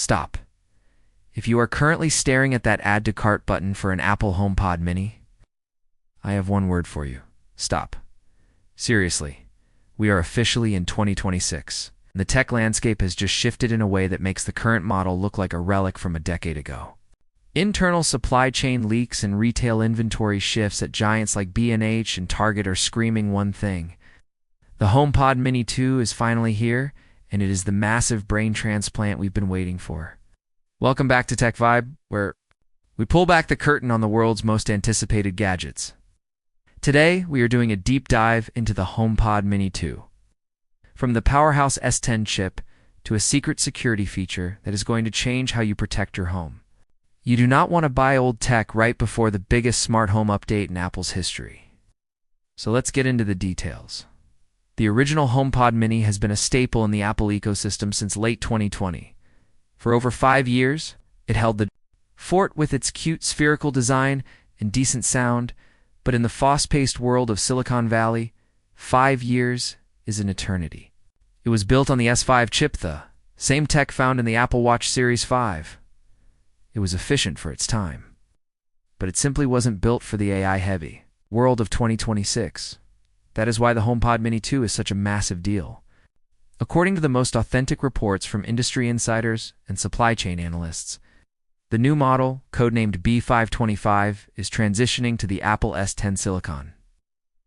Stop. If you are currently staring at that Add to Cart button for an Apple HomePod Mini, I have one word for you. Stop. Seriously, we are officially in 2026. The tech landscape has just shifted in a way that makes the current model look like a relic from a decade ago. Internal supply chain leaks and retail inventory shifts at giants like B&H and Target are screaming one thing. The HomePod Mini 2 is finally here, and it is the massive brain transplant we've been waiting for. Welcome back to TechVibe, where we pull back the curtain on the world's most anticipated gadgets. Today, we are doing a deep dive into the HomePod Mini 2. From the powerhouse S10 chip to a secret security feature that is going to change how you protect your home. You do not want to buy old tech right before the biggest smart home update in Apple's history. So let's get into the details. The original HomePod Mini has been a staple in the Apple ecosystem since late 2020. For over 5 years, it held the fort with its cute spherical design and decent sound, but in the fast-paced world of Silicon Valley, 5 years is an eternity. It was built on the S5 chip, the same tech found in the Apple Watch Series 5. It was efficient for its time, but it simply wasn't built for the AI-heavy world of 2026. That is why the HomePod Mini 2 is such a massive deal. According to the most authentic reports from industry insiders and supply chain analysts, the new model, codenamed B525, is transitioning to the Apple S10 Silicon.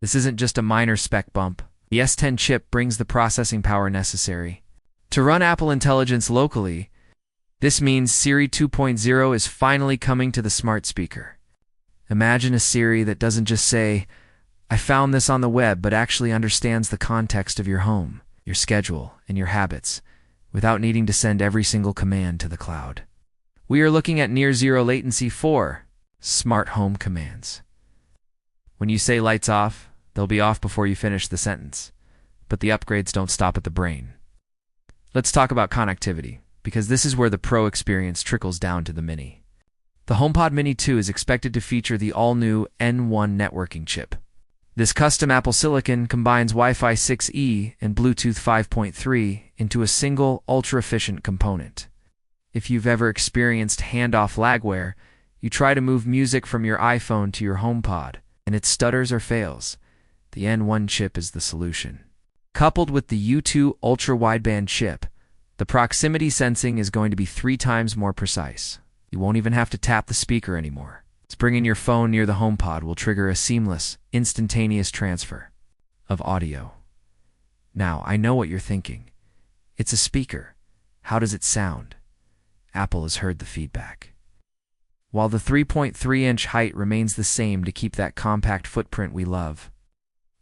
This isn't just a minor spec bump. The S10 chip brings the processing power necessary to run Apple Intelligence locally. This means Siri 2.0 is finally coming to the smart speaker. Imagine a Siri that doesn't just say, "I found this on the web," but actually understands the context of your home, your schedule, and your habits, without needing to send every single command to the cloud. We are looking at near zero latency for smart home commands. When you say lights off, they'll be off before you finish the sentence. But the upgrades don't stop at the brain. Let's talk about connectivity, because this is where the pro experience trickles down to the Mini. The HomePod Mini 2 is expected to feature the all-new N1 networking chip. This custom Apple Silicon combines Wi-Fi 6E and Bluetooth 5.3 into a single, ultra-efficient component. If you've ever experienced handoff lagware, you try to move music from your iPhone to your HomePod, and it stutters or fails. The N1 chip is the solution. Coupled with the U2 ultra-wideband chip, the proximity sensing is going to be 3 times more precise. You won't even have to tap the speaker anymore. Bringing your phone near the HomePod will trigger a seamless, instantaneous transfer of audio. Now, I know what you're thinking. It's a speaker. How does it sound? Apple has heard the feedback. While the 3.3-inch height remains the same to keep that compact footprint we love,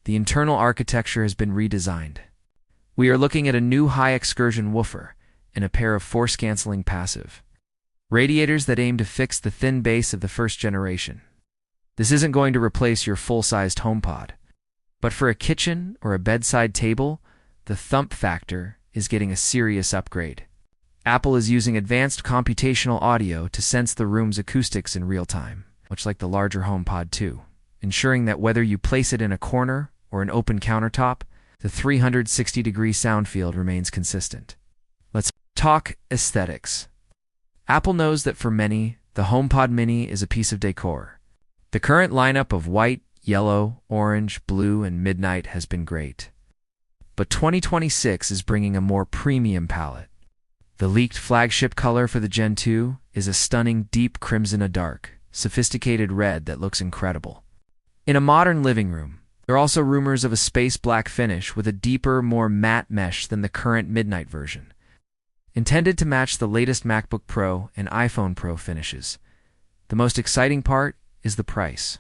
the internal architecture has been redesigned. We are looking at a new high-excursion woofer and a pair of force-canceling passive radiators that aim to fix the thin bass of the first generation. This isn't going to replace your full-sized HomePod, but for a kitchen or a bedside table, the thump factor is getting a serious upgrade. Apple is using advanced computational audio to sense the room's acoustics in real time, much like the larger HomePod 2, ensuring that whether you place it in a corner or an open countertop, the 360-degree sound field remains consistent. Let's talk aesthetics. Apple knows that for many, the HomePod Mini is a piece of decor. The current lineup of white, yellow, orange, blue, and midnight has been great. But 2026 is bringing a more premium palette. The leaked flagship color for the Gen 2 is a stunning deep crimson dark, sophisticated red that looks incredible. In a modern living room, there are also rumors of a space black finish with a deeper, more matte mesh than the current midnight version, intended to match the latest MacBook Pro and iPhone Pro finishes. The most exciting part is the price.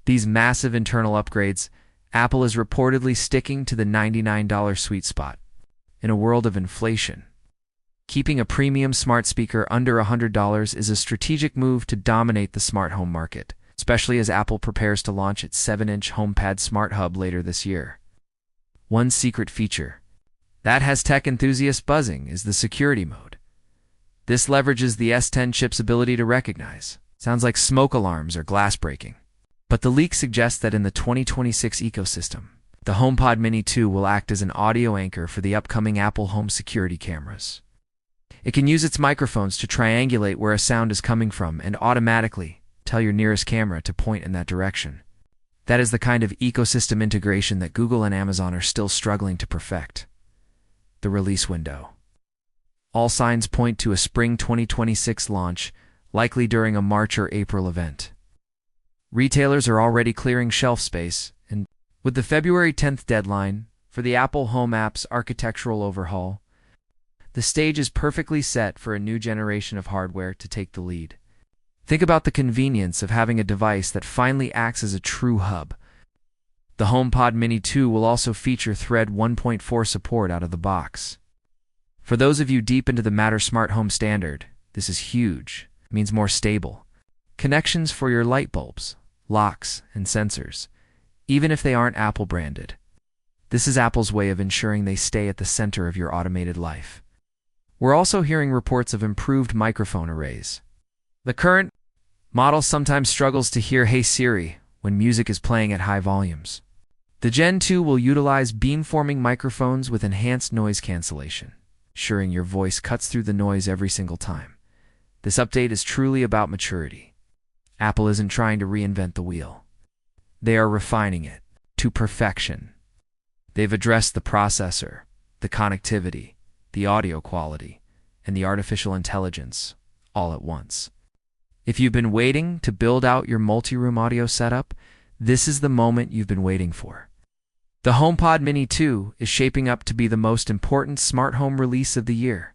These massive internal upgrades, Apple is reportedly sticking to the $99 sweet spot. In a world of inflation, keeping a premium smart speaker under $100 is a strategic move to dominate the smart home market, especially as Apple prepares to launch its 7-inch HomePod Smart Hub later this year. One secret feature that has tech enthusiasts buzzing is the security mode. This leverages the S10 chip's ability to recognize. Sounds like smoke alarms or glass breaking. But the leak suggests that in the 2026 ecosystem, the HomePod Mini 2 will act as an audio anchor for the upcoming Apple Home security cameras. It can use its microphones to triangulate where a sound is coming from and automatically tell your nearest camera to point in that direction. That is the kind of ecosystem integration that Google and Amazon are still struggling to perfect. The release window. All signs point to a spring 2026 launch, likely during a March or April event. Retailers are already clearing shelf space, and with the February 10th deadline for the Apple Home app's architectural overhaul, the stage is perfectly set for a new generation of hardware to take the lead. Think about the convenience of having a device that finally acts as a true hub. The HomePod Mini 2 will also feature Thread 1.4 support out of the box. For those of you deep into the Matter smart home standard, this is huge. It means more stable connections for your light bulbs, locks, and sensors, even if they aren't Apple branded. This is Apple's way of ensuring they stay at the center of your automated life. We're also hearing reports of improved microphone arrays. The current model sometimes struggles to hear "Hey Siri" when music is playing at high volumes. The Gen 2 will utilize beamforming microphones with enhanced noise cancellation, ensuring your voice cuts through the noise every single time. This update is truly about maturity. Apple isn't trying to reinvent the wheel. They are refining it to perfection. They've addressed the processor, the connectivity, the audio quality, and the artificial intelligence all at once. If you've been waiting to build out your multi-room audio setup, this is the moment you've been waiting for. The HomePod Mini 2 is shaping up to be the most important smart home release of the year.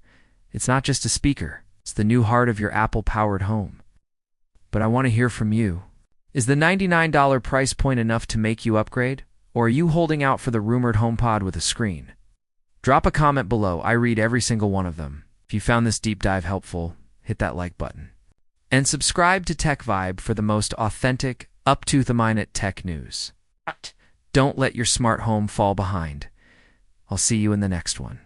It's not just a speaker, it's the new heart of your Apple-powered home. But I want to hear from you. Is the $99 price point enough to make you upgrade? Or are you holding out for the rumored HomePod with a screen? Drop a comment below. I read every single one of them. If you found this deep dive helpful, hit that like button. And subscribe to TechVibe for the most authentic, up-to-the-minute tech news. Don't let your smart home fall behind. I'll see you in the next one.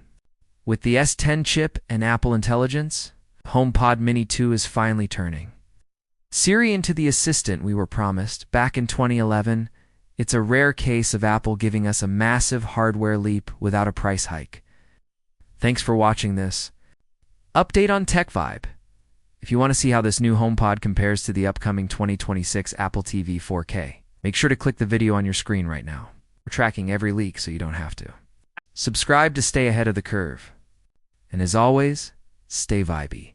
With the S10 chip and Apple Intelligence, HomePod Mini 2 is finally turning Siri into the assistant we were promised back in 2011. It's a rare case of Apple giving us a massive hardware leap without a price hike. Thanks for watching this update on TechVibe. If you want to see how this new HomePod compares to the upcoming 2026 Apple TV 4K, make sure to click the video on your screen right now. We're tracking every leak so you don't have to. Subscribe to stay ahead of the curve. And as always, stay vibey.